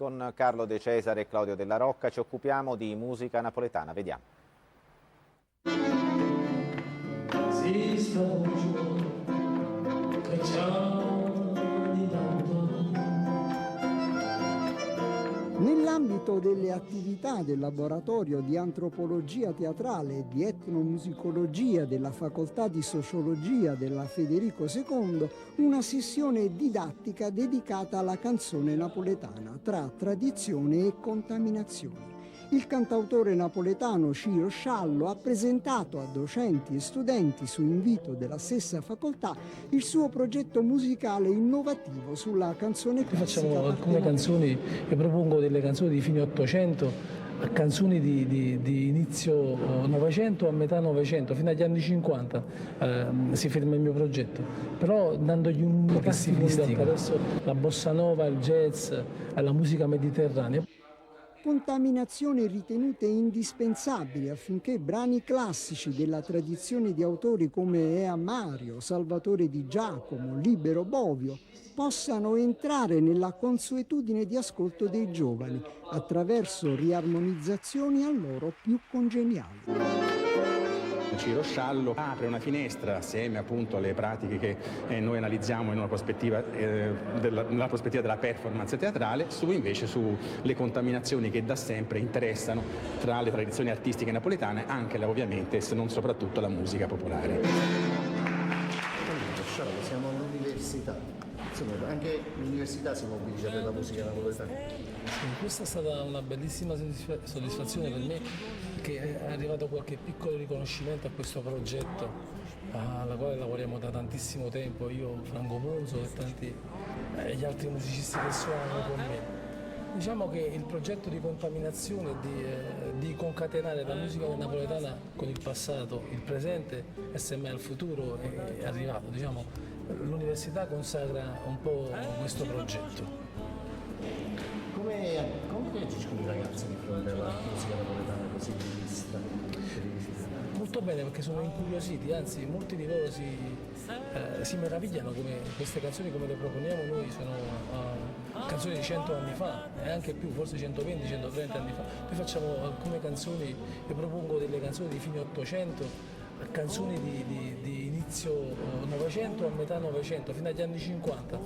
con Carlo De Cesare e Claudio Della Rocca ci occupiamo di musica napoletana, vediamo. Nell'ambito delle attività del laboratorio di antropologia teatrale e di etnomusicologia della facoltà di sociologia della Federico II, una sessione didattica dedicata alla canzone napoletana tra tradizione e contaminazioni. Il cantautore napoletano Ciro Sciallo ha presentato a docenti e studenti su invito della stessa facoltà il suo progetto musicale innovativo sulla canzone classica. Facciamo alcune canzoni e propongo delle canzoni di fine 800 a canzoni di inizio Novecento a metà Novecento, fino agli anni 50 si ferma il mio progetto, però dandogli un'unità stilistica attraverso la bossa nova, il jazz, la musica mediterranea. Contaminazioni ritenute indispensabili affinché brani classici della tradizione di autori come Ea Mario, Salvatore Di Giacomo, Libero Bovio possano entrare nella consuetudine di ascolto dei giovani attraverso riarmonizzazioni a loro più congeniali. Ciro Sciallo apre una finestra assieme appunto alle pratiche che noi analizziamo in una prospettiva nella prospettiva della performance teatrale, invece sulle contaminazioni che da sempre interessano tra le tradizioni artistiche napoletane, anche ovviamente se non soprattutto la musica popolare. Sciallo, siamo all'università. Insomma, anche l'università si mobilita per la musica napoletana. Sì, questa è stata una bellissima soddisfazione per me, che è arrivato qualche piccolo riconoscimento a questo progetto, alla quale lavoriamo da tantissimo tempo, io, Franco Ponzo e tanti gli altri musicisti che suonano con me. Diciamo che il progetto di contaminazione, di concatenare la musica napoletana con il passato, il presente e semmai al futuro è arrivato. Diciamo, l'università consacra un po' questo progetto. Come reagiscono i ragazzi di fronte alla musica napoletana così rivista? Molto bene, perché sono incuriositi, anzi molti di loro si meravigliano come queste canzoni come le proponiamo noi sono canzoni di 100 anni fa e anche più, forse 120, 130 anni fa. Noi facciamo alcune canzoni, io propongo delle canzoni di fine 800 a canzoni di inizio Novecento a metà Novecento, fino agli anni 50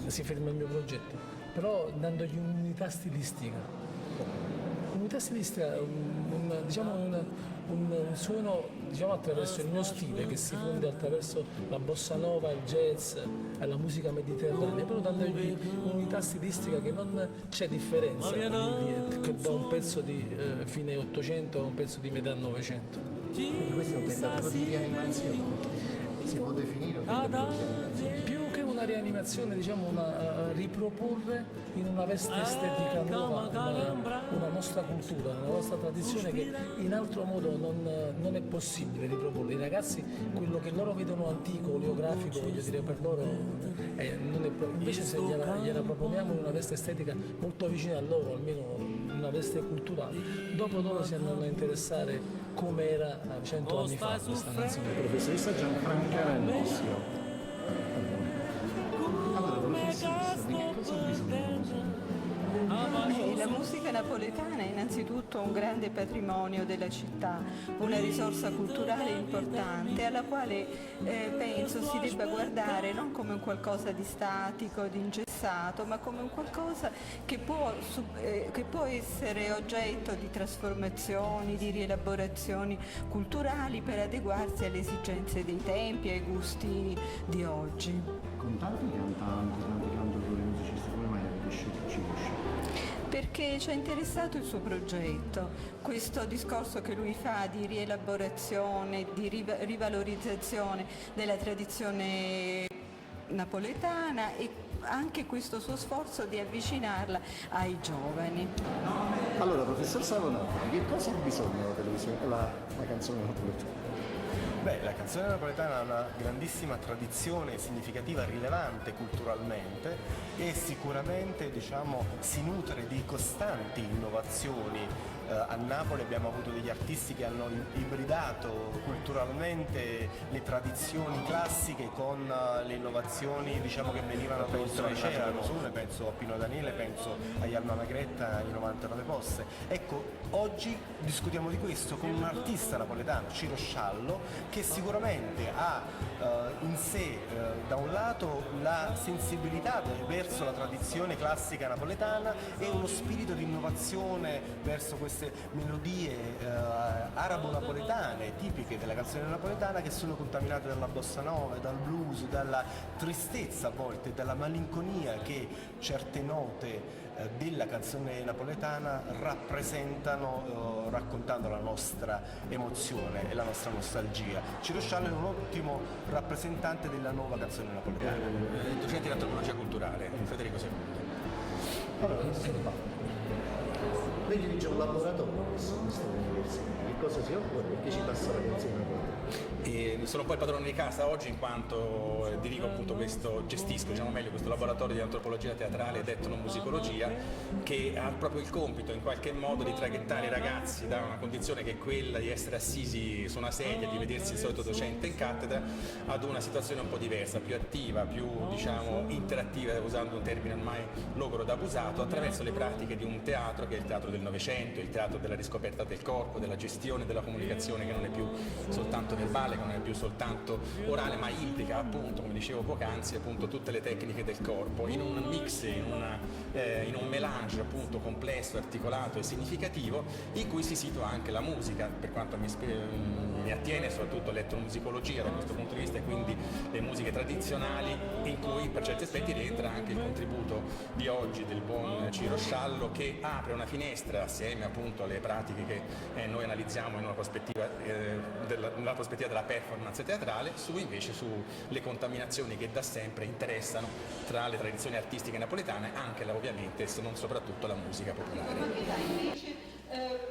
si ferma il mio progetto, però dandogli un'unità stilistica. Unità stilistica, un suono attraverso il mio stile che si fonde attraverso la bossa nova, il jazz, la musica mediterranea, però dandogli un'unità stilistica che non c'è differenza che da un pezzo di fine 800 a un pezzo di metà Novecento. Quindi questo è un tentativo di rianimazione, si può definire un tentativo di rianimazione? Più che una rianimazione, riproporre in una veste estetica nuova una nostra cultura, una nostra tradizione che in altro modo non è possibile riproporre. I ragazzi, quello che loro vedono antico, oleografico, voglio dire, per loro non è invece se gliela proponiamo in una veste estetica molto vicina a loro, almeno una veste culturale, dopo loro si andranno a interessare come era 100 anni fa questa canzone. Professoressa Gianfranca Randissio. Allora, professoressa, di che cosa bisogna? La musica napoletana è innanzitutto un grande patrimonio della città, una risorsa culturale importante alla quale penso si debba guardare non come un qualcosa di statico, di ingessato, ma come un qualcosa che può essere oggetto di trasformazioni, di rielaborazioni culturali per adeguarsi alle esigenze dei tempi e ai gusti di oggi. Con tanti cantanti, tanti cantautori musicisti, come mai avete scelto Ciro? Perché ci ha interessato il suo progetto, questo discorso che lui fa di rielaborazione, di rivalorizzazione della tradizione napoletana e anche questo suo sforzo di avvicinarla ai giovani. Allora, professor Savonati, di che cosa ha bisogno la televisione, la canzone napoletana? Beh, la canzone napoletana ha una grandissima tradizione significativa, rilevante culturalmente e sicuramente si nutre di costanti innovazioni a Napoli abbiamo avuto degli artisti che hanno ibridato culturalmente le tradizioni classiche con le innovazioni, diciamo, che venivano da oltre c'erano, penso a Pino Daniele, penso a Alma Magretta, ai 99 Posse. Ecco, oggi discutiamo di questo con un artista napoletano, Ciro Sciallo, che sicuramente ha in sé da un lato la sensibilità verso la tradizione classica napoletana e uno spirito di innovazione verso queste melodie arabo-napoletane tipiche della canzone napoletana, che sono contaminate dalla bossa nova, dal blues, dalla tristezza a volte, dalla malinconia che certe note della canzone napoletana rappresentano, raccontando la nostra emozione e la nostra nostalgia. Ciro Sciallo è un ottimo rappresentante della nuova canzone napoletana. Docente di antropologia culturale, Federico II. Allora, lei dirige un laboratorio presso questa università, che cosa si occupa e che ci passa la canzone napoletana? E sono poi il padrone di casa oggi, in quanto dirigo appunto gestisco, diciamo meglio, questo laboratorio di antropologia teatrale ed etnomusicologia, che ha proprio il compito in qualche modo di traghettare i ragazzi da una condizione che è quella di essere assisi su una sedia, di vedersi il solito docente in cattedra, ad una situazione un po' diversa, più attiva, più diciamo interattiva, usando un termine ormai logoro da abusato, attraverso le pratiche di un teatro che è il teatro del Novecento, il teatro della riscoperta del corpo, della gestione della comunicazione, che non è più soltanto verbale, che non è più soltanto orale, ma implica appunto, come dicevo poc'anzi, appunto tutte le tecniche del corpo in un mix, in un melange appunto complesso, articolato e significativo, in cui si situa anche la musica, per quanto mi attiene soprattutto l'etnomusicologia da questo punto di vista, e quindi le musiche tradizionali, in cui per certi aspetti rientra anche il contributo di oggi del buon Ciro Sciallo, che apre una finestra assieme appunto alle pratiche che noi analizziamo in una prospettiva nella prospettiva della performance teatrale, invece sulle contaminazioni che da sempre interessano tra le tradizioni artistiche napoletane, anche ovviamente, se non soprattutto, la musica popolare. Invece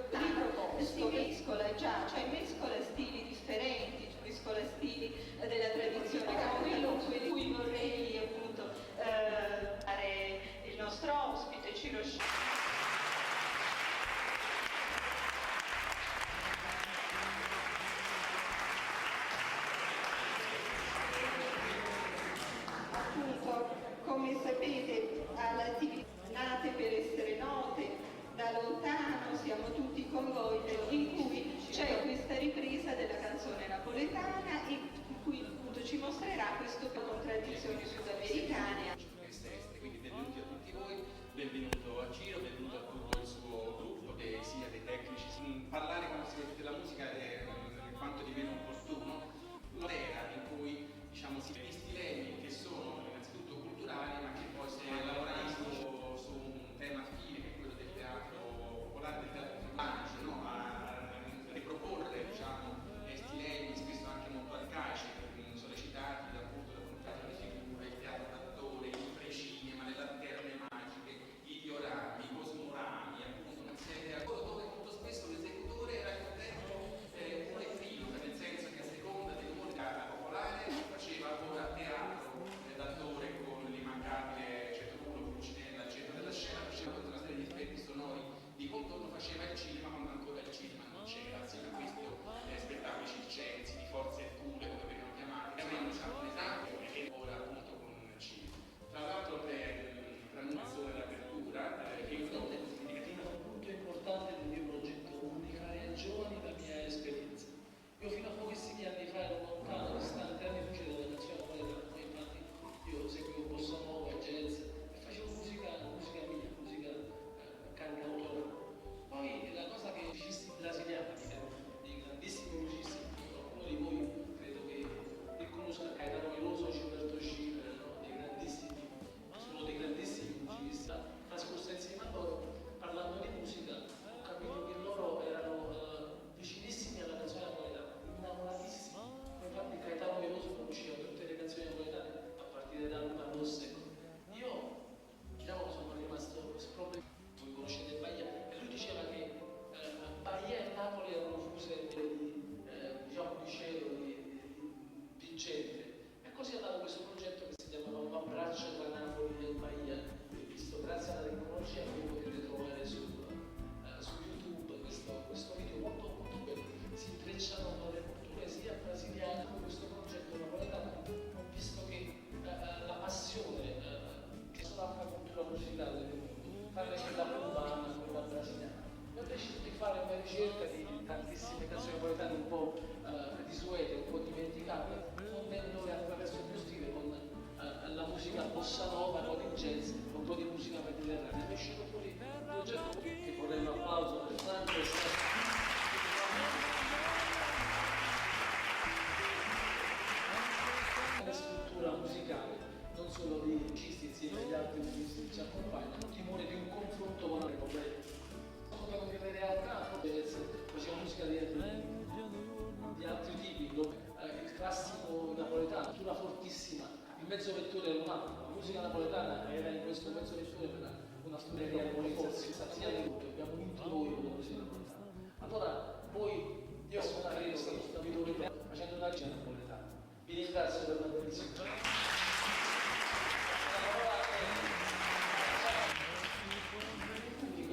riproposto, mescola già, cioè mescola stili differenti, mescola stili della tradizione, che è quello su cui vorrei appunto dare il nostro ospite, Ciro Sciallo. Come sapete, all'attività nate per essere note, da lontano siamo tutti con voi, in cui c'è questa intrecciano le culture sia brasiliane come questo progetto napoletano. Ho visto che la passione che sono l'altra cultura musicale del mondo, parla quella cubana, quella brasiliana. Ho deciso di fare una ricerca di tantissime canzoni napoletane un po' disuete, un po' dimenticate, fondendole attraverso il mio stile con la musica bossa nova, con il jazz, un po' di musica mediterranea. È uscito fuori un progetto che vorrei un applauso per Franco e la scrittura musicale, non solo di musicisti insieme agli altri musicisti che ci accompagnano, timore di un confronto con le problemi. Come delle realtà, faceva musica di altri tipi, il classico napoletano, cultura fortissima, il mezzo vettore era un altro, la musica napoletana era in questo mezzo vettore per una storia di forza, sia di tutto, abbiamo vinto noi con la musica napoletana. Allora voi, io sono una festa, vi dovete facendo una ricerca napoletana. Vi ringrazio per l'attenzione.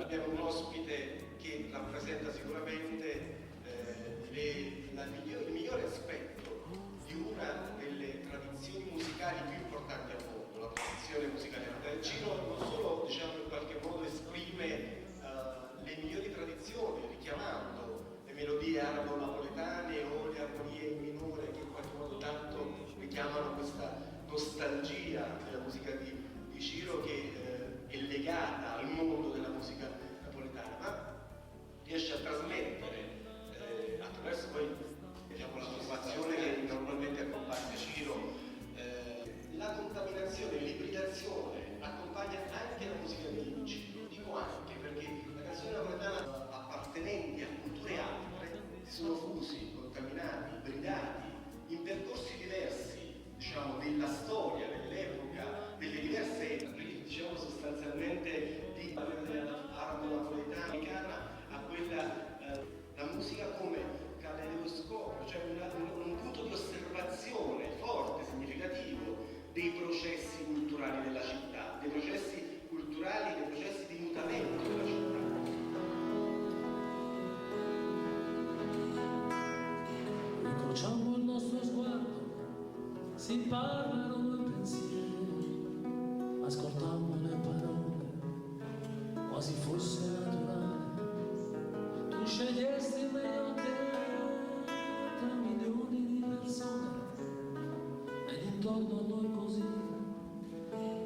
Abbiamo un ospite che rappresenta sicuramente il migliore aspetto di una delle tradizioni musicali più importanti al mondo, la tradizione musicale. Il Ciro non solo, diciamo, in qualche modo esprime le migliori tradizioni, richiamando le melodie arabo-napoletane o le armonie in minore che in qualche modo tanto richiamano questa nostalgia della musica di Ciro che è legata al mondo della musica napoletana, ma riesce a trasmettere attraverso poi, diciamo, la formazione che normalmente accompagna Ciro, la contaminazione, l'ibridazione accompagna anche la musica di Ciro. Dico anche perché la canzone napoletana, appartenenti a culture altre, si sono fusi, contaminati, ibridati in percorsi diversi, diciamo, della storia, dell'epoca, delle diverse epoche, diciamo sostanzialmente di arabo-napoletana a quella la musica come caleidoscopio, cioè un punto di osservazione forte, significativo dei processi culturali della città, dei processi culturali, dei processi di mutamento della città. Incrociamo il nostro sguardo, si parlano i pensieri, ascoltammo le parole, quasi fosse naturale. Tu scegliesti il meglio te tra milioni di persone, ed intorno a noi così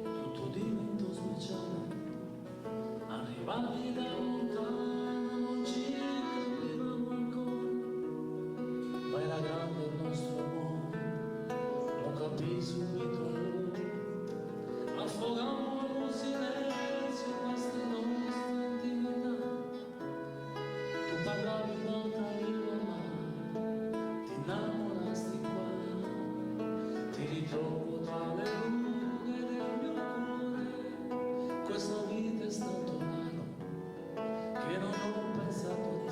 tutto diventò speciale. Arrivavi da lontano, non ci capivamo ancora, ma era grande il nostro amore, lo capì subito lui. Affogammo in un silenzio questa nostra intimità. Tu parlavi un'altra lingua, ma ti innamorasti qua. Ti ritrovo tra le rughe del mio cuore. Questa vita è stato raro, che non ho pensato a te.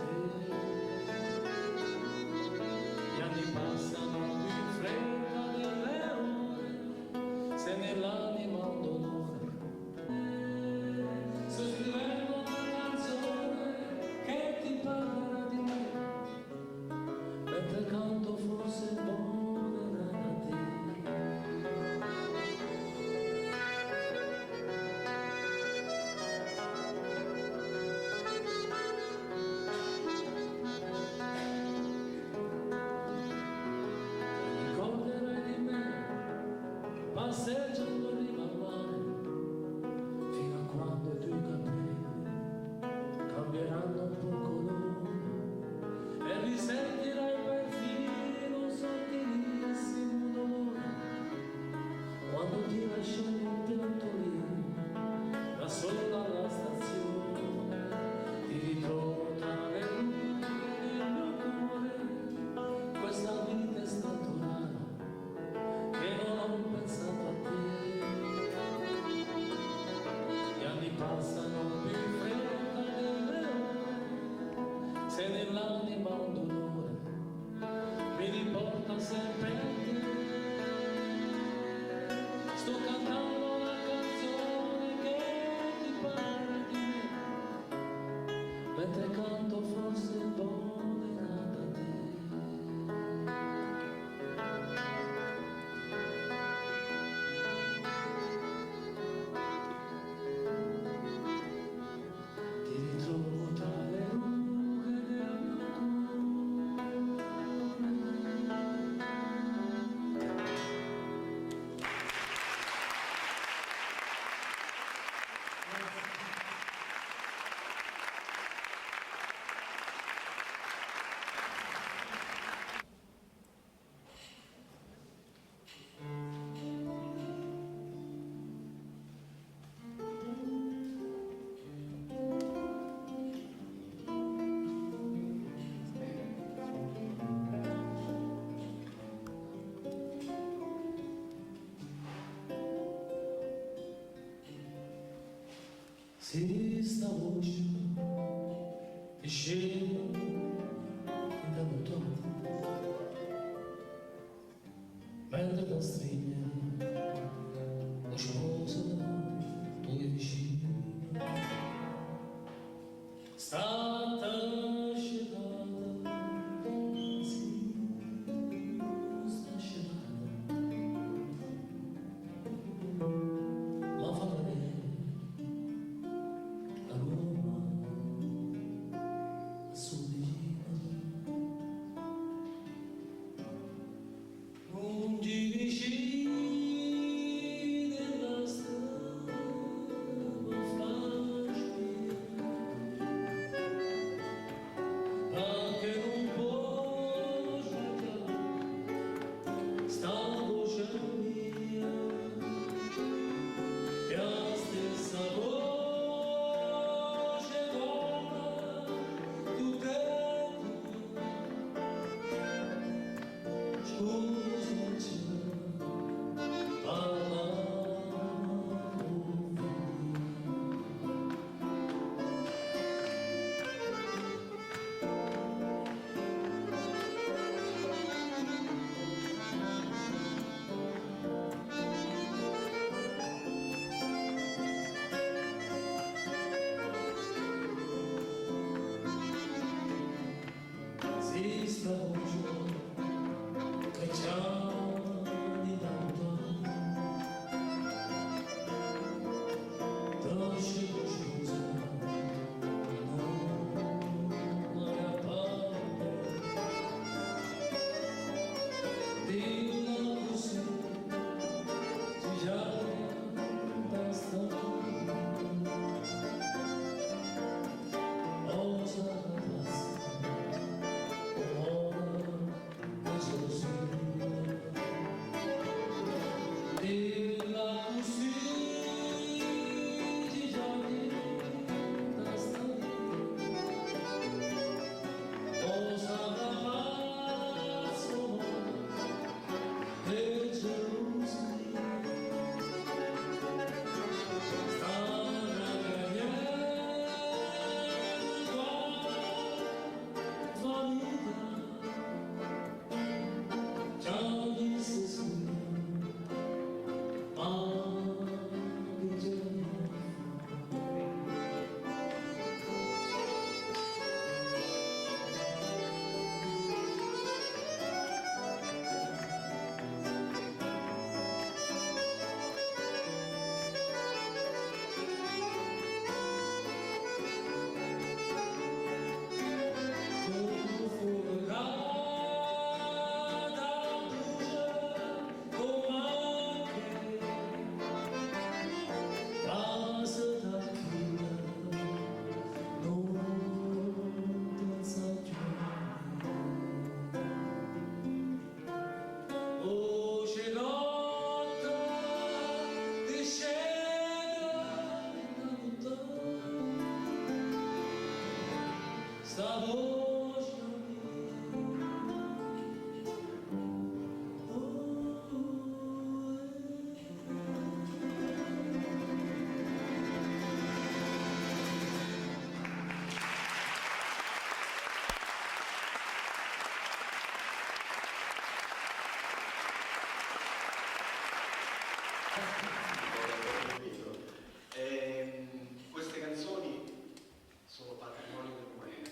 Gli anni passano più in fretta delle ore, se nell'anima un dolore. Sto scrivendo una canzone che ti parlerà di me, mentre canto forse buona da te. Ricorderai di me, passeggiando in riva al mare, fino a quando i tuoi capelli cambieranno un po' colore, e risentirai perfino un sottilissimo dolore, quando ti lasciai in piantolino, da sola alla stazione. Ti ritrovo tra le rughe del mio cuore, questa vita è stato raro, che non ho pensato a te. Gli anni passano più in fretta delle ore, se nell'anima un dolore mi riporta sempre a te. Sto cantando una canzone che ti parla di me, mentre canto forse buona da te. Se sta voce ti scende da montone, mentre ti stringe la sciamosa tuoi vicini, stata scelata, sì, sta scelata, ma fa vedere la Roma a sua vicina. Lungi vicini della strada facile, anche non può cercare sta voce mia, è la stessa voce donna, tu credi, scusaci, parla con me. Si sta voce che c'ha di tanto, trasce cosciusa, non la parte, dilla così, si già basta, osa la tazza. Queste canzoni sono patrimonio dell'umanità,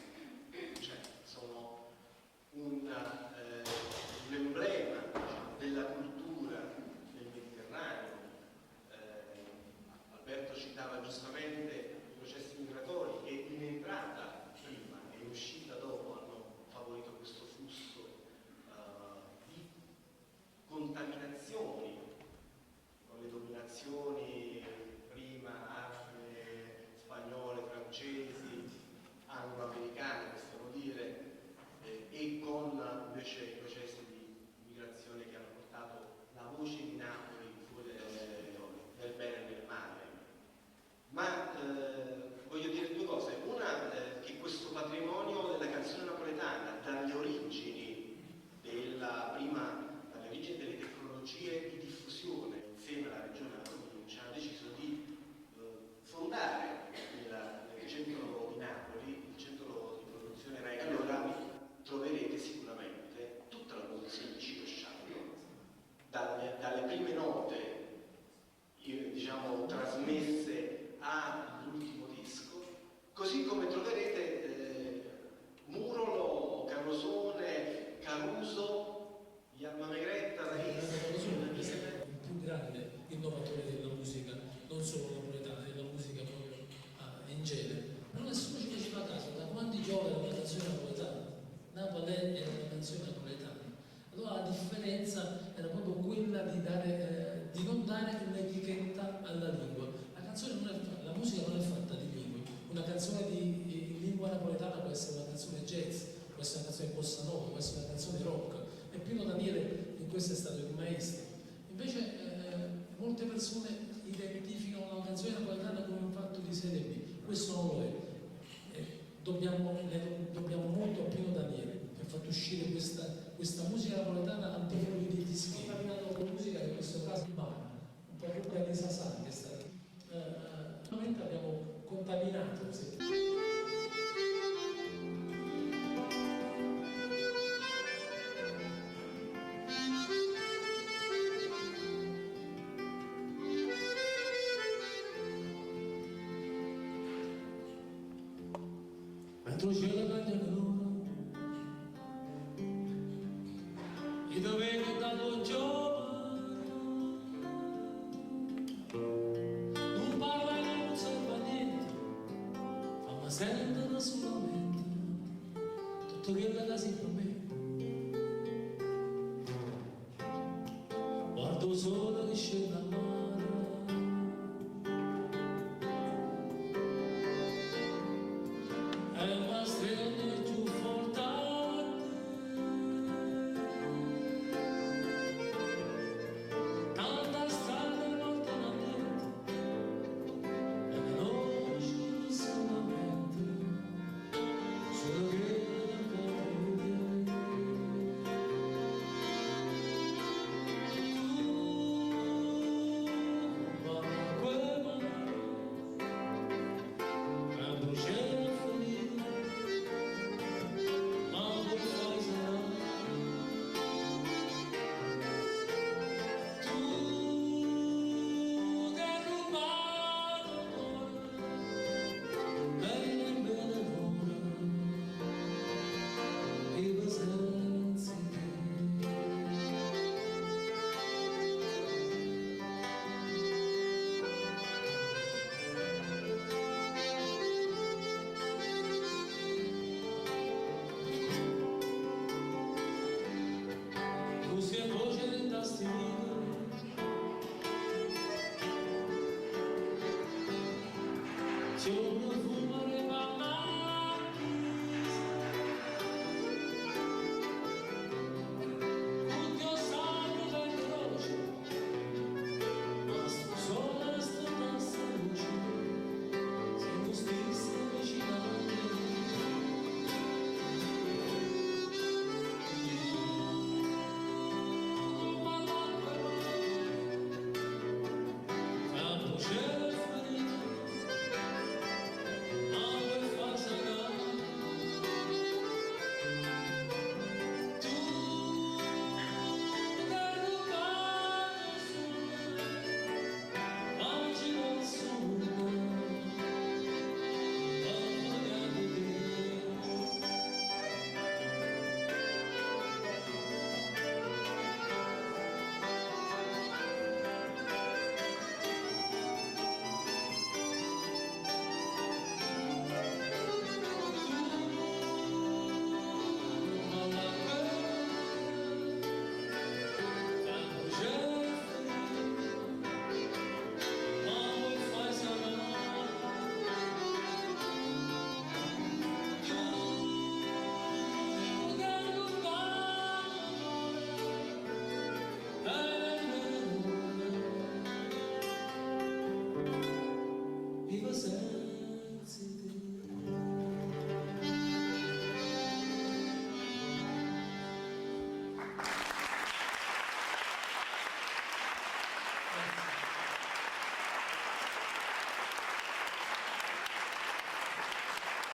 sofferenza era proprio quella di non dare un'etichetta alla lingua. La musica non è fatta di lingue. Una canzone in lingua napoletana può essere una canzone jazz, può essere una canzone bossa nova, può essere una canzone rock. E Pino Daniele in questo è stato il maestro. Invece molte persone identificano la canzone napoletana come un fatto di serie B. Questo non lo è. Dobbiamo molto a Pino Daniele, che ha fatto uscire questa musica napoletana al di fuori dei dischi. Con musica che in questo caso un po' come Elisa Sa, che è stata. Veramente abbiamo contaminato. Sì. Mentre c'è la cagnolona, io dovevo dallo giovane, non parla e non serve a niente, fammi sentire solamente tutto quello che si per me. Guardo solo che scende a mare, C'è una